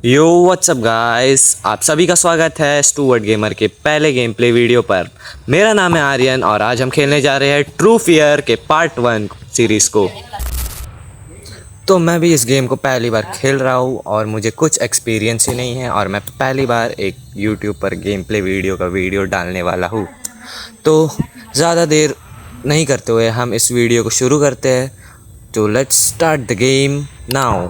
यो WhatsApp guys, आप सभी का स्वागत है स्टूवर्ट गेमर के पहले गेम प्ले वीडियो पर। मेरा नाम है आर्यन और आज हम खेलने जा रहे हैं ट्रू फियर के पार्ट 1 सीरीज़ को। तो मैं भी इस गेम को पहली बार खेल रहा हूँ और मुझे कुछ एक्सपीरियंस ही नहीं है और मैं पहली बार एक यूट्यूब पर गेम प्ले वीडियो का वीडियो डालने वाला हूँ। तो ज़्यादा देर नहीं करते हुए हम इस वीडियो को शुरू करते हैं। तो let's start the game now.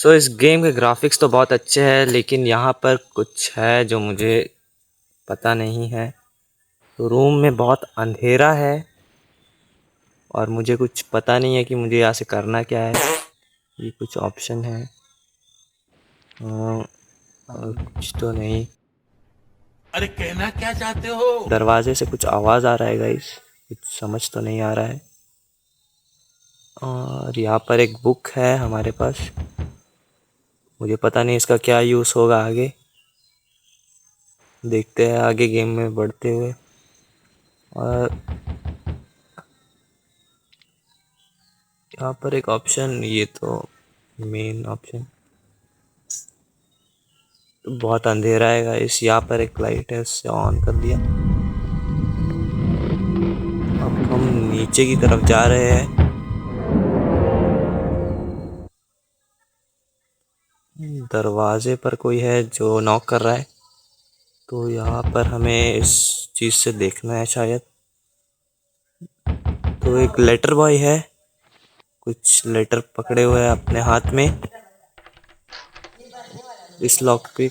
इस गेम के ग्राफिक्स तो बहुत अच्छे हैं, लेकिन यहाँ पर कुछ है जो मुझे पता नहीं है। तो रूम में बहुत अंधेरा है और मुझे कुछ पता नहीं है कि मुझे यहाँ से करना क्या है। ये कुछ ऑप्शन है और कुछ तो नहीं। अरे कहना क्या चाहते हो? दरवाजे से कुछ आवाज़ आ रहा है गाइस, कुछ समझ तो नहीं आ रहा है। और यहाँ पर एक बुक है हमारे पास, मुझे पता नहीं इसका क्या यूज़ होगा आगे। देखते हैं आगे गेम में बढ़ते हुए। और यहाँ पर एक ऑप्शन, ये तो मेन ऑप्शन। बहुत अंधेरा है गाइस, यहाँ पर एक लाइट है, उससे ऑन कर दिया। अब हम नीचे की तरफ जा रहे हैं। दरवाजे पर कोई है जो नॉक कर रहा है, तो यहाँ पर हमें इस चीज़ से देखना है शायद। तो एक लेटर बॉय है, कुछ लेटर पकड़े हुए हैं अपने हाथ में। इस लॉक पे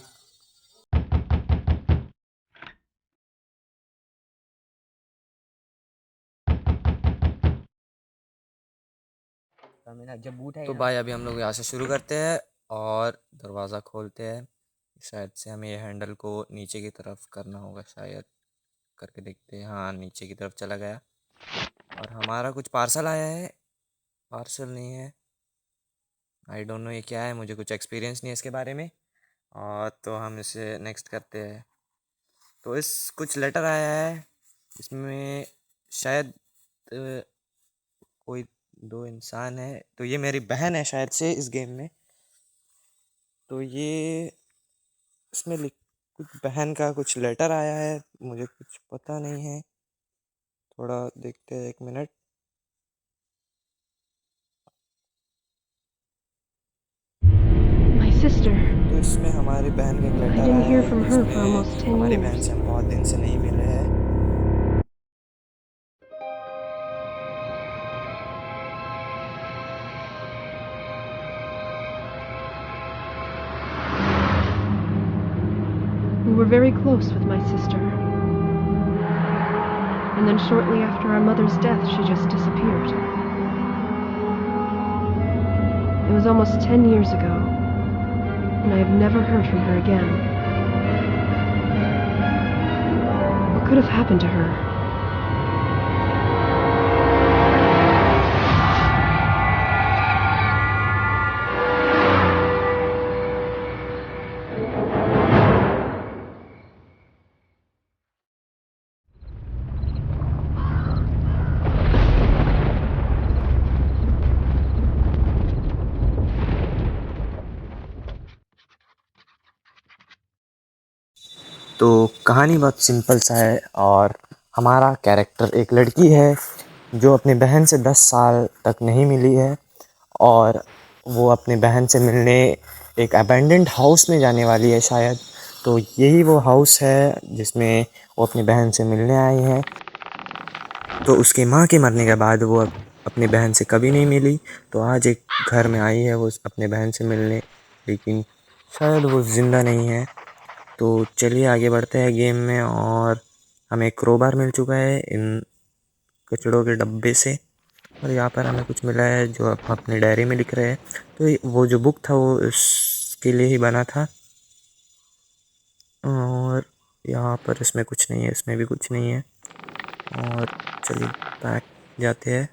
तो भाई अभी हम लोग यहाँ से शुरू करते हैं और दरवाज़ा खोलते हैं। शायद से हमें ये हैंडल को नीचे की तरफ करना होगा, शायद करके देखते हैं। हाँ, नीचे की तरफ चला गया और हमारा कुछ पार्सल आया है। पार्सल नहीं है, आई डोंट नो ये क्या है, मुझे कुछ एक्सपीरियंस नहीं है इसके बारे में। और तो हम इसे नेक्स्ट करते हैं। तो इस कुछ लेटर आया है, इसमें शायद कोई दो इंसान है, तो ये मेरी बहन है शायद से इस गेम में। तो ये इसमें लिख कुछ बहन का कुछ लेटर आया है, मुझे कुछ पता नहीं है। थोड़ा देखते हैं, एक मिनट। My sister. तो इसमें हमारी बहन का एक I लेटर didn't आया hear है, from her for almost जिसमें 10 हमारी बहन years. से हम बहुत दिन से नहीं मिले हैं। We were very close with my sister. and then shortly after our mother's death, she just disappeared. It was almost 10 years ago, and I have never heard from her again. What could have happened to her? तो कहानी बहुत simple सा है और हमारा character एक लड़की है जो अपनी बहन से 10 साल तक नहीं मिली है और वो अपनी बहन से मिलने एक अबैंडन्ड हाउस में जाने वाली है शायद। तो यही वो हाउस है जिसमें वो अपनी बहन से मिलने आई है। तो उसकी माँ के मरने के बाद वो अपनी बहन से कभी नहीं मिली। तो आज एक घर में आई है वो अपने बहन से मिलने, लेकिन शायद वो ज़िंदा नहीं है। तो चलिए आगे बढ़ते हैं गेम में। और हमें क्रोबार मिल चुका है इन कचड़ों के डब्बे से, और यहाँ पर हमें कुछ मिला है जो हम अपनी डायरी में लिख रहे हैं। तो वो जो बुक था वो इसके लिए ही बना था। और यहाँ पर इसमें कुछ नहीं है, इसमें भी कुछ नहीं है। और चलिए बैक जाते हैं।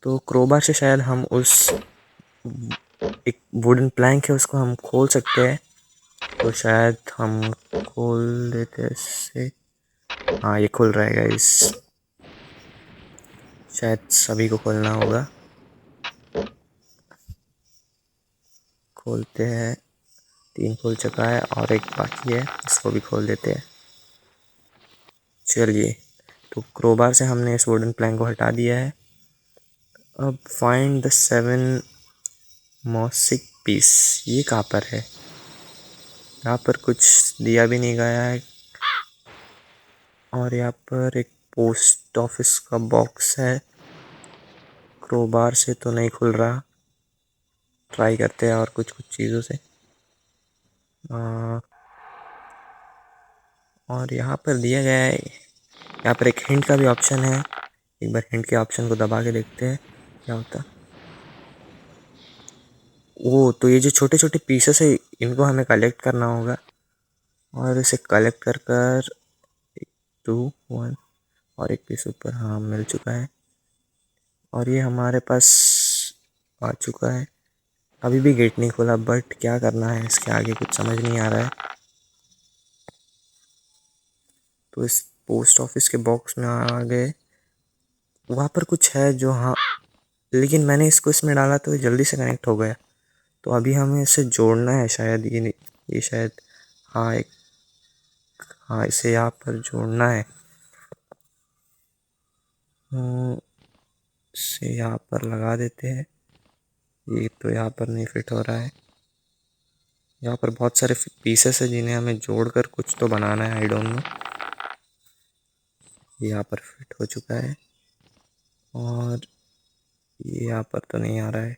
तो क्रोबार से शायद हम उस एक वुडन प्लैंक है उसको हम खोल सकते हैं। तो शायद हम खोल देते हैं इससे। हाँ, ये खुल रहा है गाइस। शायद सभी को खोलना होगा। खोलते हैं। 3 खुल चुका है और एक बाकी है, इसको भी खोल देते हैं। चलिए, तो क्रोबार से हमने इस वुडन प्लैंक को हटा दिया है। अब फाइंड द 7 मॉसिक पीस, ये कहाँ पर है? यहाँ पर कुछ दिया भी नहीं गया है। और यहाँ पर एक पोस्ट ऑफिस का बॉक्स है। क्रोबार से तो नहीं खुल रहा, ट्राई करते हैं और कुछ चीज़ों से। और यहाँ पर दिया गया है, यहाँ पर एक हिंट का भी ऑप्शन है। एक बार हिंट के ऑप्शन को दबा के देखते हैं क्या होता। वो तो ये जो छोटे छोटे पीसेस है इनको हमें कलेक्ट करना होगा। और इसे कलेक्ट कर कर 2 1 और एक पीस ऊपर, हाँ मिल चुका है। और ये हमारे पास आ चुका है। अभी भी गेट नहीं खोला, बट क्या करना है इसके आगे कुछ समझ नहीं आ रहा है। तो इस पोस्ट ऑफिस के बॉक्स में आ गए। वहाँ पर कुछ है जो, हाँ, लेकिन मैंने इसको इसमें डाला तो ये जल्दी से कनेक्ट हो गया। तो अभी हमें इसे जोड़ना है शायद। ये नहीं, ये शायद, हाँ एक, हाँ इसे यहाँ पर जोड़ना है। इसे यहाँ पर लगा देते हैं। ये तो यहाँ पर नहीं फिट हो रहा है। यहाँ पर बहुत सारे पीसेस है जिन्हें हमें जोड़कर कुछ तो बनाना है, आई डोंट नो। ये यहाँ पर फिट हो चुका है और ये यहाँ पर तो नहीं आ रहा है।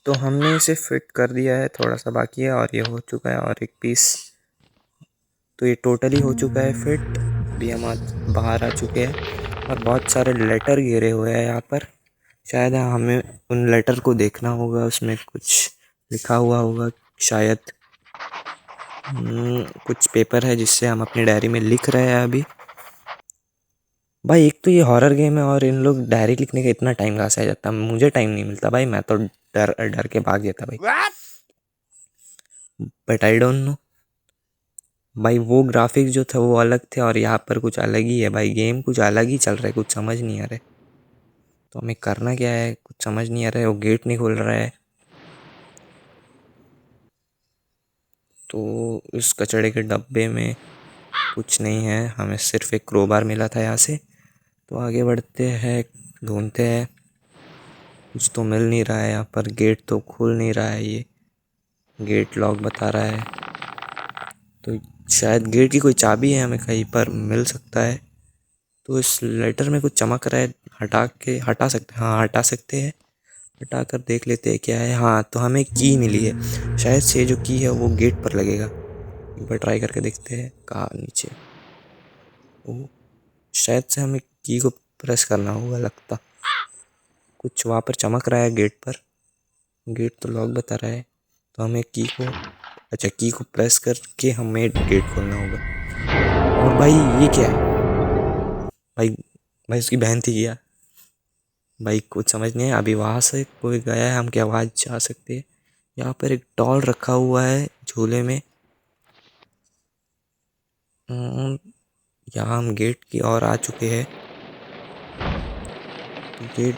तो हमने इसे फिट कर दिया है, थोड़ा सा बाकी है और ये हो चुका है, और एक पीस। तो ये टोटली हो चुका है फिट। अभी हम बाहर आ चुके हैं और बहुत सारे लेटर गिरे हुए हैं यहाँ पर। शायद हमें उन लेटर को देखना होगा, उसमें कुछ लिखा हुआ होगा शायद। कुछ पेपर है जिससे हम अपनी डायरी में लिख रहे हैं अभी। भाई एक तो ये हॉरर गेम है और इन लोग डायरी लिखने का इतना टाइम कहाँ से आ जाता है, मुझे टाइम नहीं मिलता भाई, मैं तो डर डर के भाग जाता भाई। बट आई डोंट नो भाई, वो ग्राफिक्स जो था वो अलग थे और यहाँ पर कुछ अलग ही है भाई। गेम कुछ अलग ही चल रहा है, कुछ समझ नहीं आ रहा है। तो हमें करना क्या है कुछ समझ नहीं आ रहा है। वो गेट नहीं खुल रहा है। तो इस कचड़े के डब्बे में कुछ नहीं है, हमें सिर्फ एक क्रोबार मिला था यहाँ से। तो आगे बढ़ते हैं, ढूंढते हैं। कुछ तो मिल नहीं रहा है यहाँ पर। गेट तो खुल नहीं रहा है, ये गेट लॉक बता रहा है। तो शायद गेट की कोई चाबी है, हमें कहीं पर मिल सकता है। तो इस लेटर में कुछ चमक रहा है, हटा सकते हैं। हाँ हटा सकते हैं, हटा कर देख लेते हैं क्या है। हाँ तो हमें की मिली है, शायद से जो की है वो गेट पर लगेगा। एक बार ट्राई करके देखते हैं कहाँ नीचे। ओ शायद से हमें की को प्रेस करना होगा लगता। कुछ वहाँ पर चमक रहा है गेट पर। गेट तो लॉक बता रहा है, तो हमें की को, अच्छा की को प्रेस करके हमें गेट खोलना होगा। और भाई ये क्या है भाई? भाई उसकी बहन थी क्या? भाई कुछ समझ नहीं है। अभी वहाँ से कोई गया है, हम क्या आवाज़ जा सकते हैं? यहाँ पर एक डॉल रखा हुआ है झूले में। यहाँ हम गेट की ओर आ चुके हैं। गेट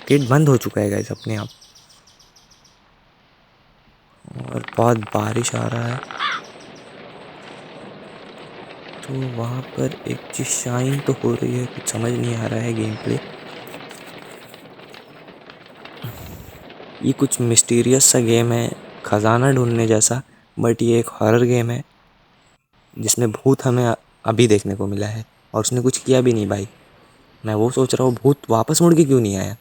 गेट बंद हो चुका है गाइस अपने आप। और बहुत बारिश आ रहा है। तो वहाँ पर एक चीज़ शाइन तो हो रही है, कुछ समझ नहीं आ रहा है गेम प्ले। ये कुछ मिस्टीरियस सा गेम है, खजाना ढूंढने जैसा। बट ये एक हॉरर गेम है जिसमें भूत हमें अभी देखने को मिला है और उसने कुछ किया भी नहीं भाई। मैं वो सोच रहा हूँ भूत वापस मुड़ के क्यों नहीं आया।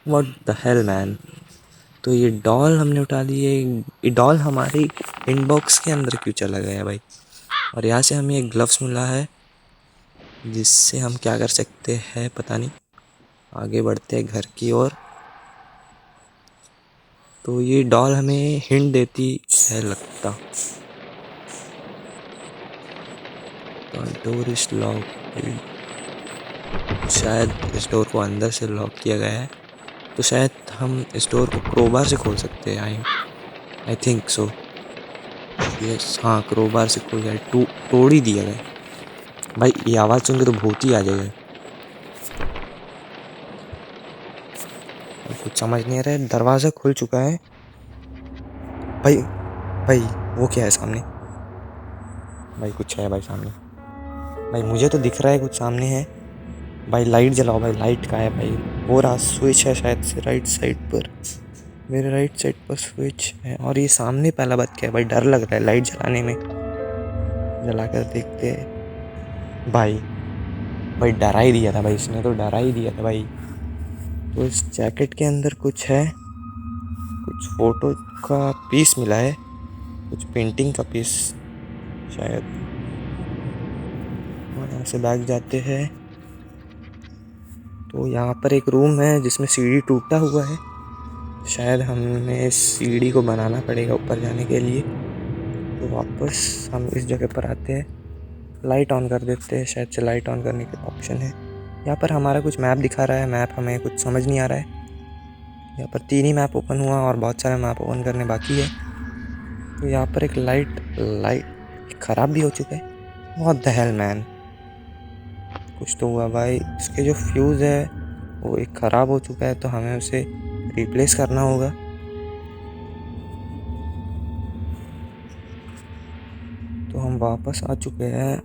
What the hell man. तो ये डॉल हमने उठा ली है। ये डॉल हमारी इनबॉक्स के अंदर क्यों चला गया भाई? और यहाँ से हमें एक ग्लव्स मिला है जिससे हम क्या कर सकते हैं पता नहीं। आगे बढ़ते हैं घर की ओर। तो ये डॉल हमें हिंट देती है लगता। Door is lock. शायद इस डोर को अंदर से लॉक किया गया है। तो शायद हम इस डोर को क्रोबार से खोल सकते हैं। I think so. यस हाँ, क्रोबार से खोल गया। तोड़ ही दिया गया भाई। ये आवाज़ सुन के तो भूत ही आ जाएगा। कुछ समझ नहीं आ रहा है। दरवाज़ा खुल चुका है भाई। भाई वो क्या है सामने? भाई कुछ है भाई सामने। भाई मुझे तो दिख रहा है कुछ सामने है। भाई लाइट जलाओ भाई। लाइट कहाँ है भाई? वो रहा स्विच है शायद से राइट साइड पर। मेरे राइट साइड पर स्विच है। और ये सामने पहला बात क्या है भाई? डर लग रहा है लाइट जलाने में। जला कर देखते हैं भाई। भाई डरा ही दिया था भाई, इसने तो डरा ही दिया था भाई। तो इस जैकेट के अंदर कुछ है, कुछ फोटो का पीस मिला है, कुछ पेंटिंग का पीस शायद। और यहाँ से बैग जाते हैं। तो यहाँ पर एक रूम है जिसमें सीढ़ी टूटा हुआ है। शायद हमें इस सीढ़ी को बनाना पड़ेगा ऊपर जाने के लिए। तो वापस हम इस जगह पर आते हैं, लाइट ऑन कर देते हैं। शायद से लाइट ऑन करने के ऑप्शन है। यहाँ पर हमारा कुछ मैप दिखा रहा है। मैप हमें कुछ समझ नहीं आ रहा है। यहाँ पर 3 ही मैप ओपन हुआ और बहुत सारे मैप ओपन करने बाकी है। तो यहाँ पर एक लाइट ख़राब भी हो चुका है। What the hell man. कुछ तो हुआ भाई। इसके जो फ्यूज़ है वो एक ख़राब हो चुका है, तो हमें उसे रिप्लेस करना होगा। तो हम वापस आ चुके हैं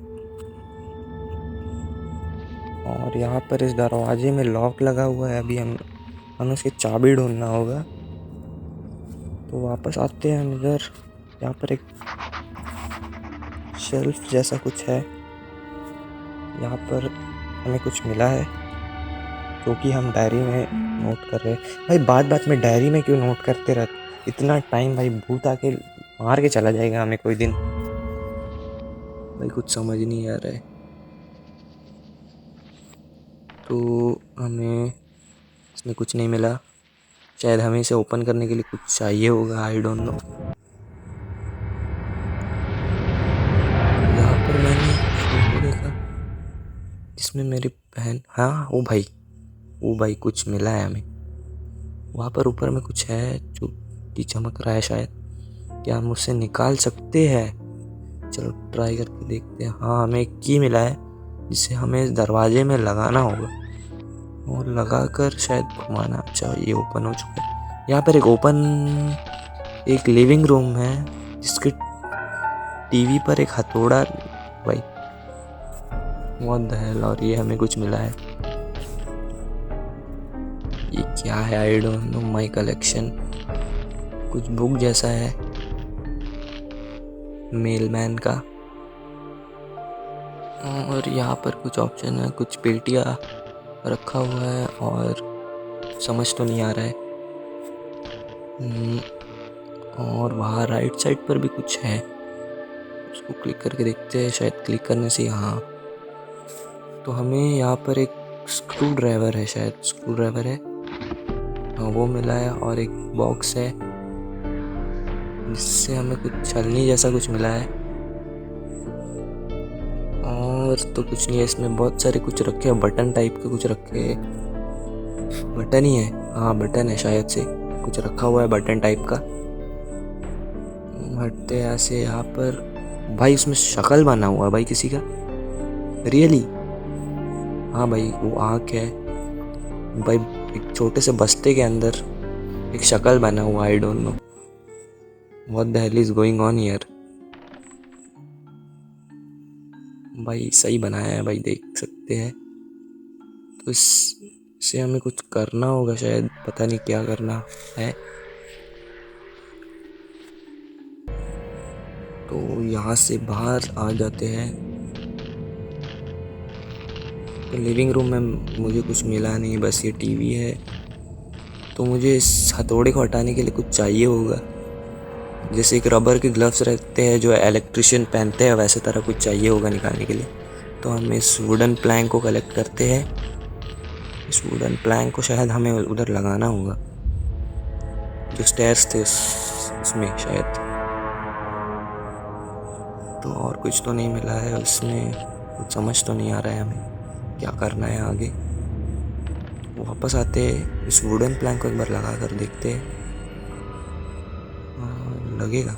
और यहाँ पर इस दरवाजे में लॉक लगा हुआ है। अभी हमें उसकी चाबी ढूंढना होगा। तो वापस आते हैं अंदर। यहाँ पर एक शेल्फ जैसा कुछ है। यहाँ पर हमें कुछ मिला है, क्योंकि हम डायरी में नोट कर रहे हैं। भाई बात बात में डायरी में क्यों नोट करते रहते इतना टाइम? भाई भूत आके मार के चला जाएगा हमें कोई दिन। भाई कुछ समझ नहीं आ रहा है। तो हमें इसमें कुछ नहीं मिला, शायद हमें इसे ओपन करने के लिए कुछ चाहिए होगा, आई डोंट नो। यहाँ पर मैंने फोटो देखा जिसमें मेरी बहन, हाँ ओ भाई कुछ मिला है हमें। वहाँ पर ऊपर में कुछ है जो कि चमक रहा है, शायद क्या हम उसे निकाल सकते हैं? चलो ट्राई करके देखते हैं। हाँ हमें एक की मिला है जिसे हमें इस दरवाजे में लगाना होगा और लगाकर शायद घुमाना। अच्छा ये ओपन हो चुका है। यहाँ पर एक लिविंग रूम है जिसके टीवी पर एक हथौड़ा, भाई व्हाट द हेल। और ये हमें कुछ मिला है, ये क्या है? I don't know. My collection, कुछ बुक जैसा है मेलमैन का। और यहाँ पर कुछ ऑप्शन है, कुछ पेटियाँ रखा हुआ है और समझ तो नहीं आ रहा है। और वहाँ राइट साइड पर भी कुछ है, उसको क्लिक करके देखते हैं, शायद क्लिक करने से हाँ। तो हमें यहाँ पर एक स्क्रू ड्राइवर है, शायद स्क्रू ड्राइवर है, हाँ वो मिला है। और एक बॉक्स है जिससे हमें कुछ छलनी जैसा कुछ मिला है। और तो कुछ नहीं है इसमें, बहुत सारे कुछ रखे हैं, बटन टाइप के कुछ रखे हैं। बटन ही है, हाँ बटन है शायद से, कुछ रखा हुआ है बटन टाइप का। हटते ऐसे। यहाँ पर भाई उसमें शक्ल बना हुआ है भाई किसी का, रियली। हाँ भाई वो आँख है भाई, एक छोटे से बस्ते के अंदर एक शक्ल बना हुआ। I don't know what the hell is going on here. भाई सही बनाया है भाई, देख सकते हैं। तो इससे हमें कुछ करना होगा शायद, पता नहीं क्या करना है। तो यहाँ से बाहर आ जाते हैं। तो लिविंग रूम में मुझे कुछ मिला नहीं, बस ये टीवी है। तो मुझे इस हथौड़े को हटाने के लिए कुछ चाहिए होगा, जैसे एक रबर के ग्लव्स रहते हैं जो इलेक्ट्रिशियन पहनते हैं, वैसे तरह कुछ चाहिए होगा निकालने के लिए। तो हम इस वुडन प्लैंक को कलेक्ट करते हैं। इस वुडन प्लैंक को शायद हमें उधर लगाना होगा, जो स्टेयर्स थे उसमें शायद। तो और कुछ तो नहीं मिला है उसमें, कुछ समझ तो नहीं आ रहा है हमें क्या करना है आगे। वापस आते हैं, इस वुडन प्लैंक को एक बार लगा कर देखते हैं, लगेगा।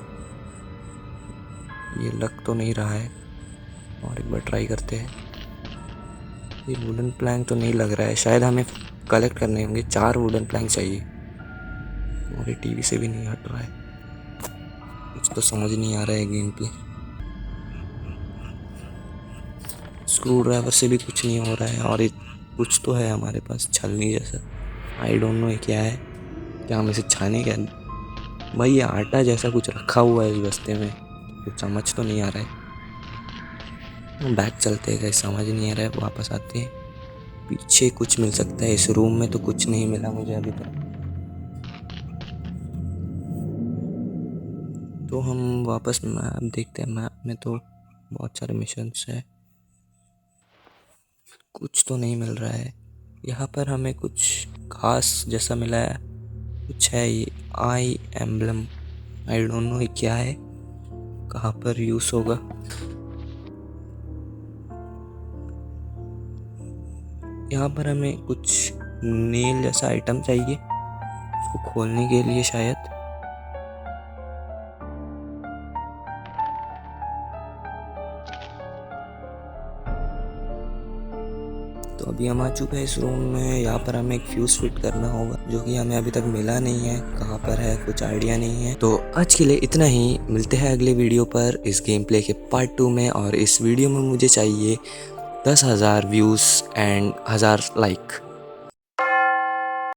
ये लग तो नहीं रहा है, और एक बार ट्राई करते हैं। ये वुडन प्लैंक तो नहीं लग रहा है, शायद हमें कलेक्ट करने होंगे। 4 वुडन प्लैंक चाहिए, और ये टीवी से भी नहीं हट रहा है। कुछ तो समझ नहीं आ रहा है गेम प्ले। स्क्रू ड्राइवर से भी कुछ नहीं हो रहा है। और एक कुछ तो है हमारे पास छलनी जैसा, आई डोंट नो ये क्या है। क्या हम इसे छाने क्या? भाई ये आटा जैसा कुछ रखा हुआ है इस बस्ते में, कुछ समझ तो नहीं आ रहा है। बैक चलते हैं, कहीं समझ नहीं आ रहा है। वापस आते हैं, पीछे कुछ मिल सकता है। इस रूम में तो कुछ नहीं मिला मुझे अभी तक। तो हम वापस मैप देखते हैं। मैप में तो बहुत सारे मिशंस है, कुछ तो नहीं मिल रहा है। यहाँ पर हमें कुछ घास जैसा मिला है, कुछ है ये आई एम्बलम, आई डोंट नो ये क्या है, कहाँ पर यूज होगा। यहाँ पर हमें कुछ नेल जैसा आइटम चाहिए, उसको खोलने के लिए शायद। तो अभी हम आ चुके हैं इस रूम में। यहाँ पर हमें एक फ्यूज फिट करना होगा, जो कि हमें अभी तक मिला नहीं है, कहाँ पर है कुछ आइडिया नहीं है। तो आज के लिए इतना ही, मिलते हैं अगले वीडियो पर इस गेम प्ले के पार्ट 2 में। और इस वीडियो में मुझे चाहिए 10,000 व्यूज़ एंड 1000 लाइक।